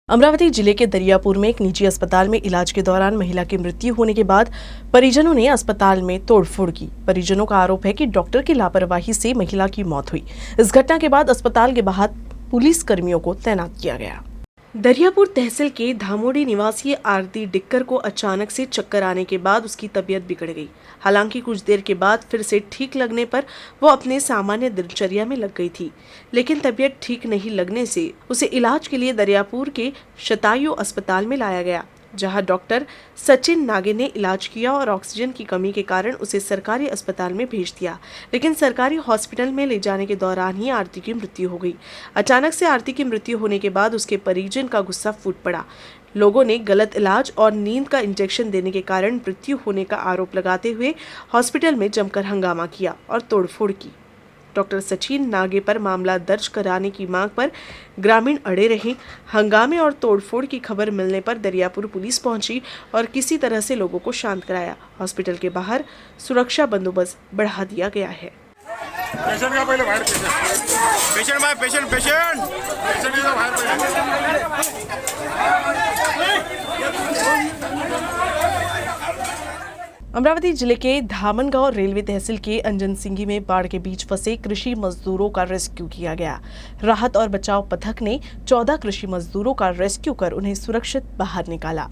अमरावती जिले के दरियापुर में एक निजी अस्पताल में इलाज के दौरान महिला की मृत्यु होने के बाद परिजनों ने अस्पताल में तोड़फोड़ की। परिजनों का आरोप है कि डॉक्टर की लापरवाही से महिला की मौत हुई। इस घटना के बाद अस्पताल के बाहर पुलिस कर्मियों को तैनात किया गया। दरियापुर तहसील के धामोड़ी निवासी आरती डिक्कर को अचानक से चक्कर आने के बाद उसकी तबीयत बिगड़ गई। हालांकि कुछ देर के बाद फिर से ठीक लगने पर वो अपने सामान्य दिनचर्या में लग गई थी, लेकिन तबीयत ठीक नहीं लगने से उसे इलाज के लिए दरियापुर के शतायु अस्पताल में लाया गया, जहां डॉक्टर सचिन नागे ने इलाज किया और ऑक्सीजन की कमी के कारण उसे सरकारी अस्पताल में भेज दिया। लेकिन सरकारी हॉस्पिटल में ले जाने के दौरान ही आरती की मृत्यु हो गई। अचानक से आरती की मृत्यु होने के बाद उसके परिजन का गुस्सा फूट पड़ा। लोगों ने गलत इलाज और नींद का इंजेक्शन देने के कारण मृत्यु होने का आरोप लगाते हुए हॉस्पिटल में जमकर हंगामा किया और तोड़फोड़ की। डॉक्टर सचिन नागे पर मामला दर्ज कराने की मांग पर ग्रामीण अड़े रहे। हंगामे और तोड़फोड़ की खबर मिलने पर दरियापुर पुलिस पहुंची और किसी तरह से लोगों को शांत कराया। हॉस्पिटल के बाहर सुरक्षा बंदोबस्त बढ़ा दिया गया है। पेशेंट का पहले बाहर पेशेंट भाई पेशेंट पेशेंट पेशेंट का बाहर अमरावती जिले के धामनगांव रेलवे तहसील के अंजन सिंगी में बाढ़ के बीच फंसे कृषि मजदूरों का रेस्क्यू किया गया। राहत और बचाव पथक ने 14 कृषि मजदूरों का रेस्क्यू कर उन्हें सुरक्षित बाहर निकाला।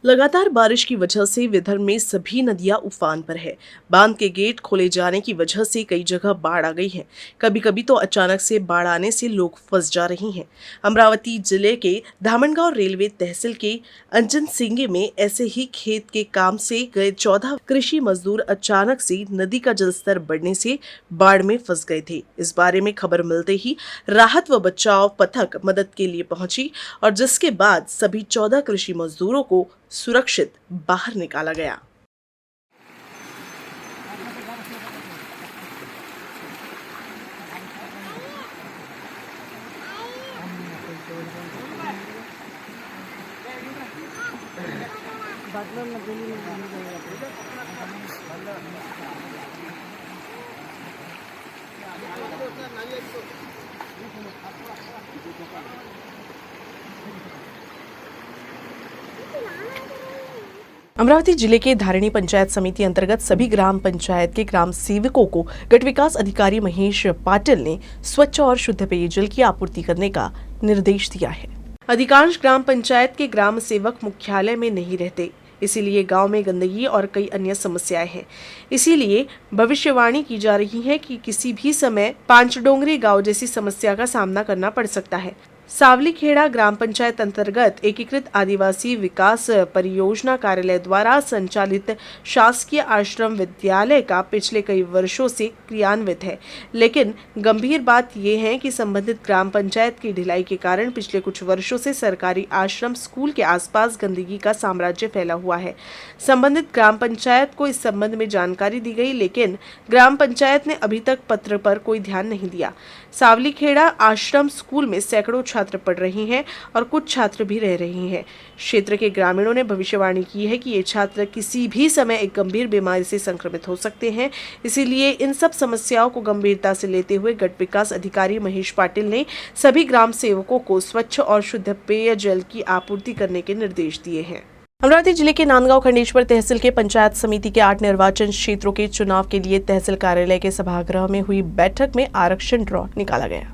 लगातार बारिश की वजह से विदर्भ में सभी नदियां उफान पर है। बांध के गेट खोले जाने की वजह से कई जगह बाढ़ आ गई है। कभी कभी तो अचानक से बाढ़ आने से लोग फंस जा रहे हैं। अमरावती जिले के धामनगांव रेलवे तहसील के अंजन सिंगी में ऐसे ही खेत के काम से गए 14 कृषि मजदूर अचानक से नदी का जलस्तर बढ़ने से बाढ़ में फंस गए थे। इस बारे में खबर मिलते ही राहत व बचाव पथक मदद के लिए पहुंची और जिसके बाद सभी 14 कृषि मजदूरों को सुरक्षित बाहर निकाला गया। अमरावती जिले के धारिणी पंचायत समिति अंतर्गत सभी ग्राम पंचायत के ग्राम सेवकों को गट विकास अधिकारी महेश पाटिल ने स्वच्छ और शुद्ध पेयजल की आपूर्ति करने का निर्देश दिया है। अधिकांश ग्राम पंचायत के ग्राम सेवक मुख्यालय में नहीं रहते, इसीलिए गांव में गंदगी और कई अन्य समस्याएं हैं। इसीलिए भविष्यवाणी की जा रही है कि किसी भी समय पांचडोंगरी गांव जैसी समस्या का सामना करना पड़ सकता है। सावलीखेड़ा ग्राम पंचायत अंतर्गत एकीकृत आदिवासी विकास परियोजना कार्यालय द्वारा संचालित शासकीय आश्रम विद्यालय का पिछले कई वर्षों से क्रियान्वित है, लेकिन गंभीर बात यह है कि संबंधित ग्राम पंचायत की ढिलाई के कारण पिछले कुछ वर्षों से सरकारी आश्रम स्कूल के आसपास गंदगी का साम्राज्य फैला हुआ है। संबंधित ग्राम पंचायत को इस संबंध में जानकारी दी गई, लेकिन ग्राम पंचायत ने अभी तक पत्र पर कोई ध्यान नहीं दिया। सावलीखेड़ा आश्रम स्कूल में सैकड़ों छात्र पढ़ रहे हैं और कुछ छात्र भी रह रहे हैं। क्षेत्र के ग्रामीणों ने भविष्यवाणी की है कि ये छात्र किसी भी समय एक गंभीर बीमारी से संक्रमित हो सकते हैं। इसीलिए इन सब समस्याओं को गंभीरता से लेते हुए गट विकास अधिकारी महेश पाटिल ने सभी ग्राम सेवकों को स्वच्छ और शुद्ध पेयजल की आपूर्ति करने के निर्देश दिए हैं। अमरावती जिले के नांदगांव खंडेश्वर तहसील के पंचायत समिति के 8 निर्वाचन क्षेत्रों के चुनाव के लिए तहसील कार्यालय के सभागृह में हुई बैठक में आरक्षण ड्रॉ निकाला गया।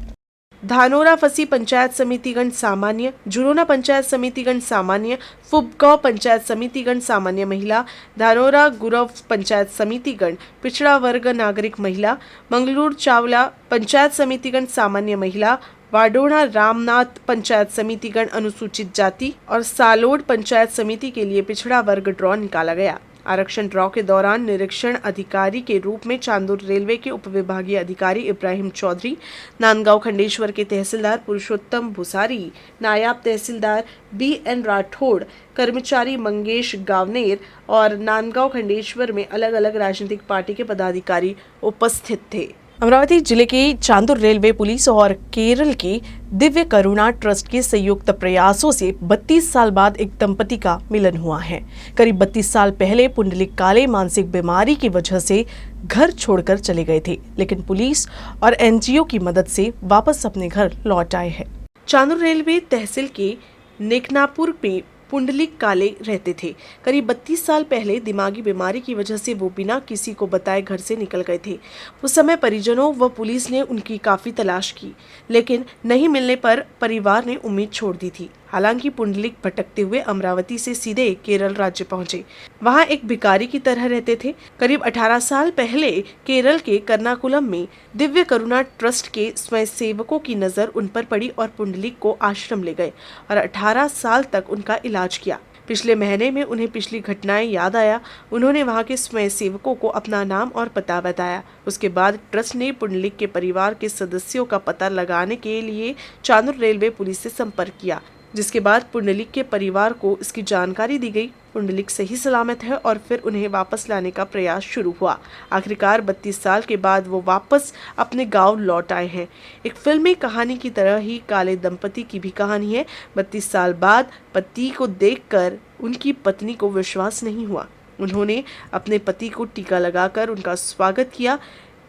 धानोरा फसी पंचायत समितिगण सामान्य, जुरोना पंचायत समितिगण सामान्य, फुबगांव पंचायत समितिगण सामान्य महिला, धानोरा गुरव पंचायत समितिगण पिछड़ा वर्ग नागरिक महिला, मंगलूर चावला पंचायत समितिगण सामान्य महिला, वाडोना रामनाथ पंचायत समितिगण अनुसूचित जाति और सालोड पंचायत समिति के लिए पिछड़ा वर्ग ड्रॉ निकाला गया। आरक्षण ड्रॉ के दौरान निरीक्षण अधिकारी के रूप में चांदुर रेलवे के उपविभागीय अधिकारी इब्राहिम चौधरी, नांदगांव खंडेश्वर के तहसीलदार पुरुषोत्तम भुसारी, नायब तहसीलदार BN राठौड़, कर्मचारी मंगेश गावनेर और नांदगांव खंडेश्वर में अलग अलग राजनीतिक पार्टी के पदाधिकारी उपस्थित थे। अमरावती जिले के चांदुर रेलवे पुलिस और केरल के दिव्य करुणा ट्रस्ट के संयुक्त प्रयासों से 32 साल बाद एक दंपति का मिलन हुआ है। करीब 32 साल पहले पुंडलिक काले मानसिक बीमारी की वजह से घर छोड़कर चले गए थे, लेकिन पुलिस और NGO की मदद से वापस अपने घर लौट आए हैं। चांदुर रेलवे तहसील के नेकनापुर में पुंडलिक काले रहते थे। करीब 32 साल पहले दिमागी बीमारी की वजह से वो बिना किसी को बताए घर से निकल गए थे। उस समय परिजनों व पुलिस ने उनकी काफी तलाश की, लेकिन नहीं मिलने पर परिवार ने उम्मीद छोड़ दी थी। हालांकि पुंडलिक भटकते हुए अमरावती से सीधे केरल राज्य पहुंचे। वहां एक भिखारी की तरह रहते थे। करीब 18 साल पहले केरल के कर्नाकुलम में दिव्य करुणा ट्रस्ट के स्वयंसेवकों की नजर उन पर पड़ी और पुंडलिक को आश्रम ले गए और 18 साल तक उनका इलाज किया। पिछले महीने में उन्हें पिछली घटनाएं याद आया। उन्होंने वहां के स्वयंसेवकों को अपना नाम और पता बताया। उसके बाद ट्रस्ट ने पुंडलिक के परिवार के सदस्यों का पता लगाने के लिए चांदुर रेलवे पुलिस से संपर्क किया, जिसके बाद पुंडलिक के परिवार को इसकी जानकारी दी गई। पुंडलिक सही सलामत है और फिर उन्हें वापस लाने का प्रयास शुरू हुआ। आखिरकार 32 साल के बाद वो वापस अपने गांव लौट आए हैं। एक फिल्मी कहानी की तरह ही काले दंपति की भी कहानी है। 32 साल बाद पति को देखकर उनकी पत्नी को विश्वास नहीं हुआ। उन्होंने अपने पति को टीका लगाकर उनका स्वागत किया।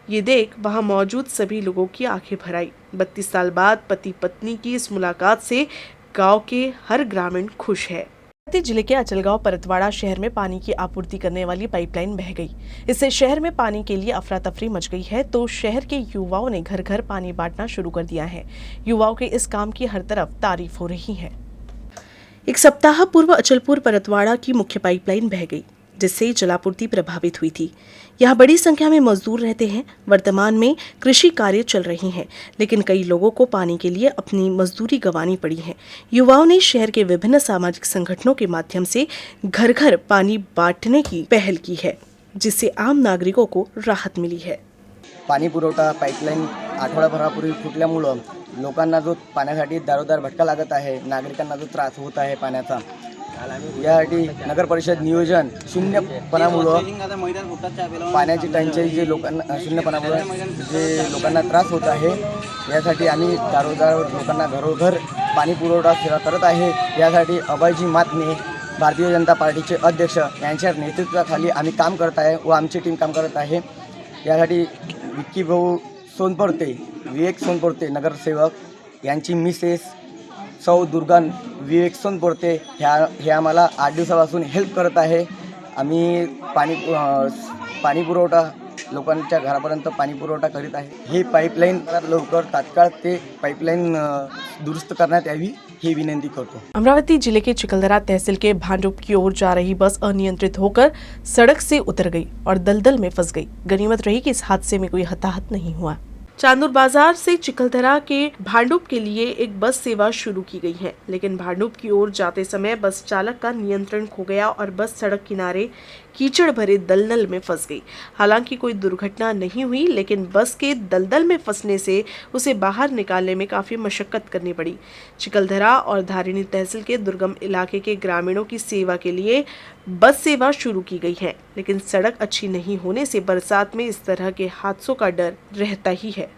ये देख वहां मौजूद सभी लोगों की आंखें भर आई। 32 साल बाद पति पत्नी की इस मुलाकात से गांव के हर ग्रामीण खुश है। जिले के अचलगांव परतवाड़ा शहर में पानी की आपूर्ति करने वाली पाइपलाइन बह गई। इससे शहर में पानी के लिए अफरा तफरी मच गई है, तो शहर के युवाओं ने घर घर पानी बांटना शुरू कर दिया है। युवाओं के इस काम की हर तरफ तारीफ हो रही है। एक सप्ताह पूर्व अचलपुर परतवाड़ा की मुख्य पाइपलाइन बह गई, जिससे जलापूर्ति प्रभावित हुई थी। यहाँ बड़ी संख्या में मजदूर रहते हैं। वर्तमान में कृषि कार्य चल रही हैं, लेकिन कई लोगों को पानी के लिए अपनी मजदूरी गंवानी पड़ी है। युवाओं ने शहर के विभिन्न सामाजिक संगठनों के माध्यम से घर घर पानी बांटने की पहल की है, जिससे आम नागरिकों को राहत मिली है। पाणी पुरवठा पाईपलाईन आठवडाभरापूर्वी फुटल्यामुळं लोकांना जो पाण्यासाठी दारोदार भटका लागत आहे, नागरिकांना जो त्रास होत आहे पाण्याचा, यासाठी नगर परिषद नियोजन शून्यपणामुळं पाण्याची टंचाई जे लोकांना शून्यपणामुळं जे लोकांना त्रास होत आहे, यासाठी आम्ही दारोदार लोकांना घरोघर पाणी पुरवठा सेवा करत आहे। यासाठी अभयजी मातने भारतीय जनता पार्टीचे अध्यक्ष यांच्या नेतृत्वाखाली आम्ही काम करत आहे व आमची टीम काम करत आहे। यासाठी विक्की भाऊ सोनपोर्ते, विवेक सोनपोर्ते नगरसेवक यांची मिसेस सौ दुर्गान विवेक सोनपोर्ते हे आम्हाला 8 दिवसापासून हेल्प करत आहे। आम्ही पाणी पुरवठा लोकांच्या घरापर्यंत पाणी पुरवठा करीत आहे। ही पाईपलाईन लवकर तात्काळ ते पाईपलाईन दुरुस्त करण्यात यावी ही विनंती करतो। अमरावती जिले के चिकलदरा तहसील के भांडुप की ओर जा रही बस अनियंत्रित होकर सड़क से उतर गई और दलदल में फंस गई। गनीमत रही कि इस हादसे में कोई हताहत नहीं हुआ। चांदूर बाजार से चिकलदरा के भांडुप के लिए एक बस सेवा शुरू की गई है, लेकिन भांडुप की ओर जाते समय बस चालक का नियंत्रण खो गया और बस सड़क किनारे कीचड़ भरे दलदल में फंस गई। हालांकि कोई दुर्घटना नहीं हुई, लेकिन बस के दलदल में फंसने से उसे बाहर निकालने में काफी मशक्कत करनी पड़ी। चिकलदरा और धारिणी तहसील के दुर्गम इलाके के ग्रामीणों की सेवा के लिए बस सेवा शुरू की गई है, लेकिन सड़क अच्छी नहीं होने से बरसात में इस तरह के हादसों का डर रहता ही है।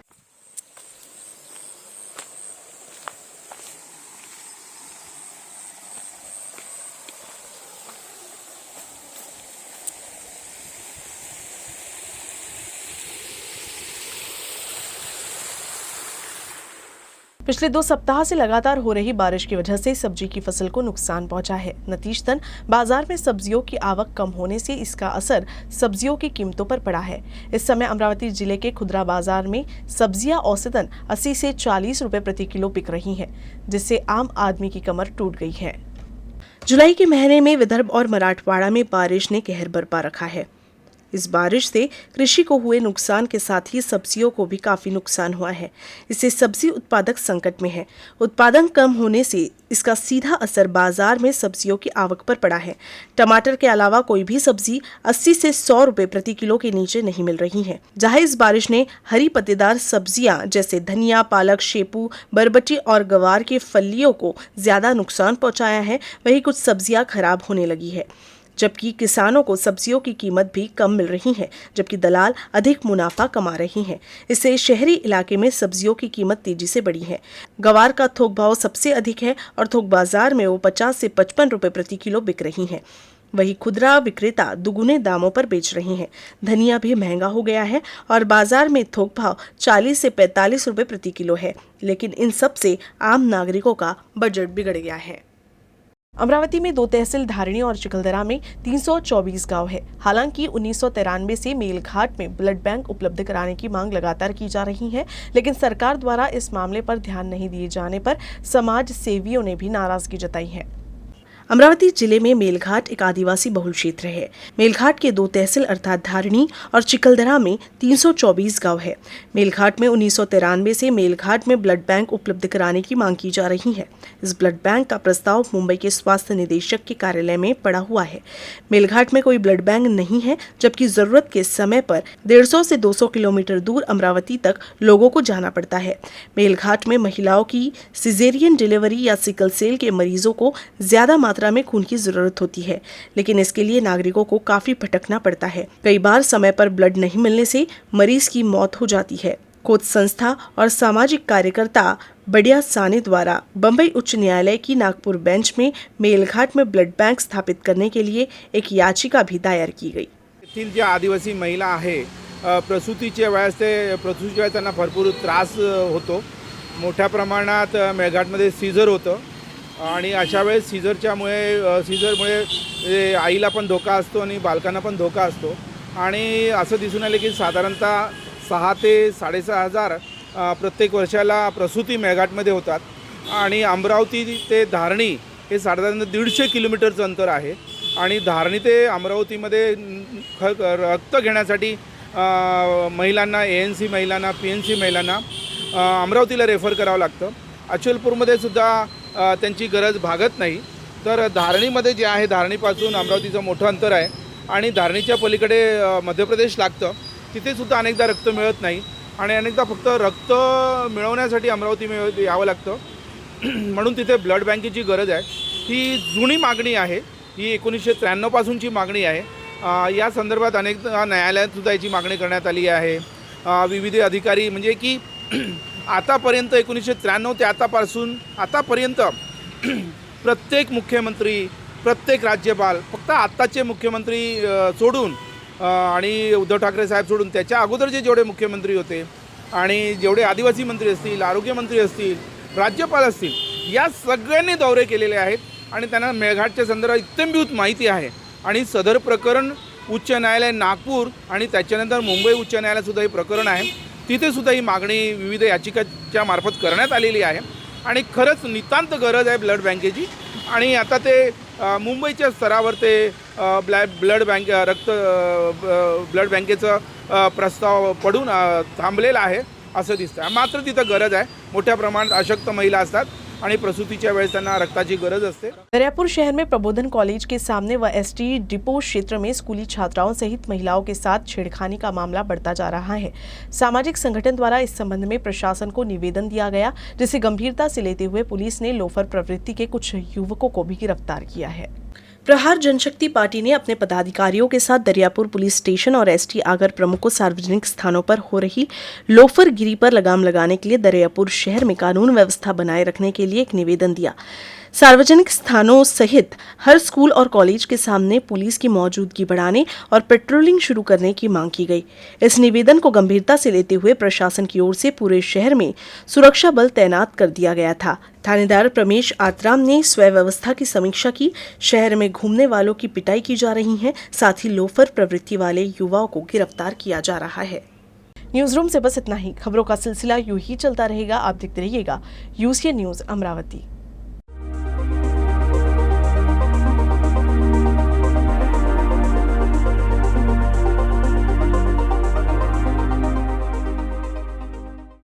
पिछले 2 सप्ताह से लगातार हो रही बारिश की वजह से सब्जी की फसल को नुकसान पहुंचा है। नतीजतन बाजार में सब्जियों की आवक कम होने से इसका असर सब्जियों की कीमतों पर पड़ा है। इस समय अमरावती जिले के खुदरा बाजार में सब्जियां औसतन 80 से 40 रुपए प्रति किलो बिक रही हैं, जिससे आम आदमी की कमर टूट गई है। जुलाई के महीने में विदर्भ और मराठवाड़ा में बारिश ने कहर बरपा रखा है। इस बारिश से कृषि को हुए नुकसान के साथ ही सब्जियों को भी काफी नुकसान हुआ है। इससे सब्जी उत्पादक संकट में है। उत्पादन कम होने से इसका सीधा असर बाजार में सब्जियों की आवक पर पड़ा है। टमाटर के अलावा कोई भी सब्जी 80 से 100 रुपए प्रति किलो के नीचे नहीं मिल रही है। जहां इस बारिश ने हरी पत्तेदार सब्जियां जैसे धनिया, पालक, शेपू, बरबटी और गवार के फलियों को ज्यादा नुकसान पहुंचाया है, वहीं कुछ सब्जियां खराब होने लगी है। जबकि किसानों को सब्जियों की कीमत भी कम मिल रही है, जबकि दलाल अधिक मुनाफा कमा रही हैं। इससे शहरी इलाके में सब्जियों की कीमत तेजी से बढ़ी है। गवार का थोक भाव सबसे अधिक है और थोक बाजार में वो 50 से 55 रुपए प्रति किलो बिक रही है। वहीं खुदरा विक्रेता दुगुने दामों पर बेच रहे हैं। धनिया भी महंगा हो गया है और बाजार में थोक भाव 40 से 45 रुपए प्रति किलो है, लेकिन इन सब से आम नागरिकों का बजट बिगड़ गया है। अमरावती में 2 तहसील धारणी और चिखलदरा में 324 गांव है। हालांकि 1993 से मेलघाट में ब्लड बैंक उपलब्ध कराने की मांग लगातार की जा रही है, लेकिन सरकार द्वारा इस मामले पर ध्यान नहीं दिए जाने पर समाज सेवियों ने भी नाराजगी जताई है। अमरावती जिले में मेलघाट एक आदिवासी बहुल क्षेत्र है। मेलघाट के 2 तहसील अर्थात धारणी और चिखलदरा में 324 गांव है। मेलघाट में 1993 से मेलघाट में ब्लड बैंक उपलब्ध कराने की मांग की जा रही है। इस ब्लड बैंक का प्रस्ताव मुंबई के स्वास्थ्य निदेशक के कार्यालय में पड़ा हुआ है। मेलघाट में कोई ब्लड बैंक नहीं है, जबकि जरूरत के समय पर 150 से 200 किलोमीटर दूर अमरावती तक लोगों को जाना पड़ता है। मेलघाट में महिलाओं की सिजेरियन डिलीवरी या सिकल सेल के मरीजों को ज्यादा मात्रा में खून की जरूरत होती है, लेकिन इसके लिए नागरिकों को काफी भटकना पड़ता है। कई बार समय पर ब्लड नहीं मिलने से मरीज की मौत हो जाती है। खोज संस्था और सामाजिक कार्यकर्ता बढ़िया सानी द्वारा बंबई उच्च न्यायालय की नागपुर बेंच में मेलघाट में ब्लड बैंक स्थापित करने के लिए एक याचिका भी दायर की गई। येथील ज्या आदिवासी महिला आहे प्रसूतीच्या वेळेस त्यांना भरपूर त्रास होतो। मोठ्या प्रमाणात मेळघाटमध्ये सीझर होतं आणि अशा वेळेस सीझरमुळे आईला पण धोका असतो आणि बालकांना पण धोका असतो आणि असं दिसून आलं की साधारणतः 6 ते 6,500 प्रत्येक वर्षाला प्रसूती मेळघाटमध्ये होतात आणि अमरावती ते धारणी हे साधारण 150 किलोमीटरचं अंतर आहे आणि धारणी ते अमरावतीमध्ये रक्त घेण्यासाठी महिलांना ANC महिलांना PNC महिलांना अमरावतीला रेफर करावं लागतं। अचलपूरमध्ये सुद्धा त्यांची गरज भागत नाही। तर धारणीमध्ये जे आहे धारणीपासून अमरावतीचं मोठं अंतर आहे आणि धारणीच्या पलीकडे मध्य प्रदेश लागतं, तिथे सुद्धा अनेकदा रक्त मिळत नाही आणि अनेकदा फक्त रक्त मिळवण्यासाठी अमरावती यावं लागतं। म्हणून तिथे ब्लड बँकेची गरज आहे। ही जुनी मागणी आहे, ही 1993 पासूनची मागणी आहे। या संदर्भात अनेकदा न्यायालयात सुद्धा याची मागणी करण्यात आली आहे। विविध अधिकारी म्हणजे की आतापर्यंत 1993 ते आतापर्यंत प्रत्येक मुख्यमंत्री, प्रत्येक राज्यपाल, फक्त आत्ताचे मुख्यमंत्री सोडून आणि उद्धव ठाकरे साहेब सोडून त्याच्या अगोदरचे जेवढे मुख्यमंत्री होते आणि जेवढे आदिवासी मंत्री असतील, आरोग्यमंत्री असतील, राज्यपाल असतील, या सगळ्यांनी दौरे केलेले आहेत आणि त्यांना मेळघाटच्या संदर्भात इत्थंभूत माहिती आहे आणि सदर प्रकरण उच्च न्यायालय नागपूर आणि त्याच्यानंतर मुंबई उच्च न्यायालयात हे प्रकरण आहे। तिथे सुद्धा ही मागणी विविध याचिकाच्या मार्फत करण्यात आलेली आहे आणि खरंच नितांत गरज आहे ब्लड बँकेची आणि आता ते मुंबईच्या स्तरावर ते ब्लड बँकेचं प्रस्ताव पडून थांबलेला आहे असं दिसतं। मात्र तिथं गरज आहे। मोठ्या प्रमाणात अशक्त महिला असतात आणि प्रसूतीच्या वेळेस त्यांना रक्ताची गरज असते। दरियापुर शहर में प्रबोधन कॉलेज के सामने व ST डिपो क्षेत्र में स्कूली छात्राओं सहित महिलाओं के साथ छेड़खानी का मामला बढ़ता जा रहा है। सामाजिक संगठन द्वारा इस संबंध में प्रशासन को निवेदन दिया गया, जिसे गंभीरता से लेते हुए पुलिस ने लोफर प्रवृत्ति के कुछ युवकों को भी गिरफ्तार किया है। प्रहार जनशक्ति पार्टी ने अपने पदाधिकारियों के साथ दरियापुर पुलिस स्टेशन और ST आगर प्रमुख को सार्वजनिक स्थानों पर हो रही लोफरगिरी पर लगाम लगाने के लिए दरियापुर शहर में कानून व्यवस्था बनाए रखने के लिए एक निवेदन दिया। सार्वजनिक स्थानों सहित हर स्कूल और कॉलेज के सामने पुलिस की मौजूदगी बढ़ाने और पेट्रोलिंग शुरू करने की मांग की गई। इस निवेदन को गंभीरता से लेते हुए प्रशासन की ओर से पूरे शहर में सुरक्षा बल तैनात कर दिया गया था। थानेदार प्रमेश आतराम ने स्वयं व्यवस्था की समीक्षा की। शहर में घूमने वालों की पिटाई की जा रही है, साथ ही लोफर प्रवृत्ति वाले युवाओं को गिरफ्तार किया जा रहा है। न्यूज रूम से बस इतना ही। खबरों का सिलसिला यूं ही चलता रहेगा। आप देखते रहिएगा UCN न्यूज अमरावती।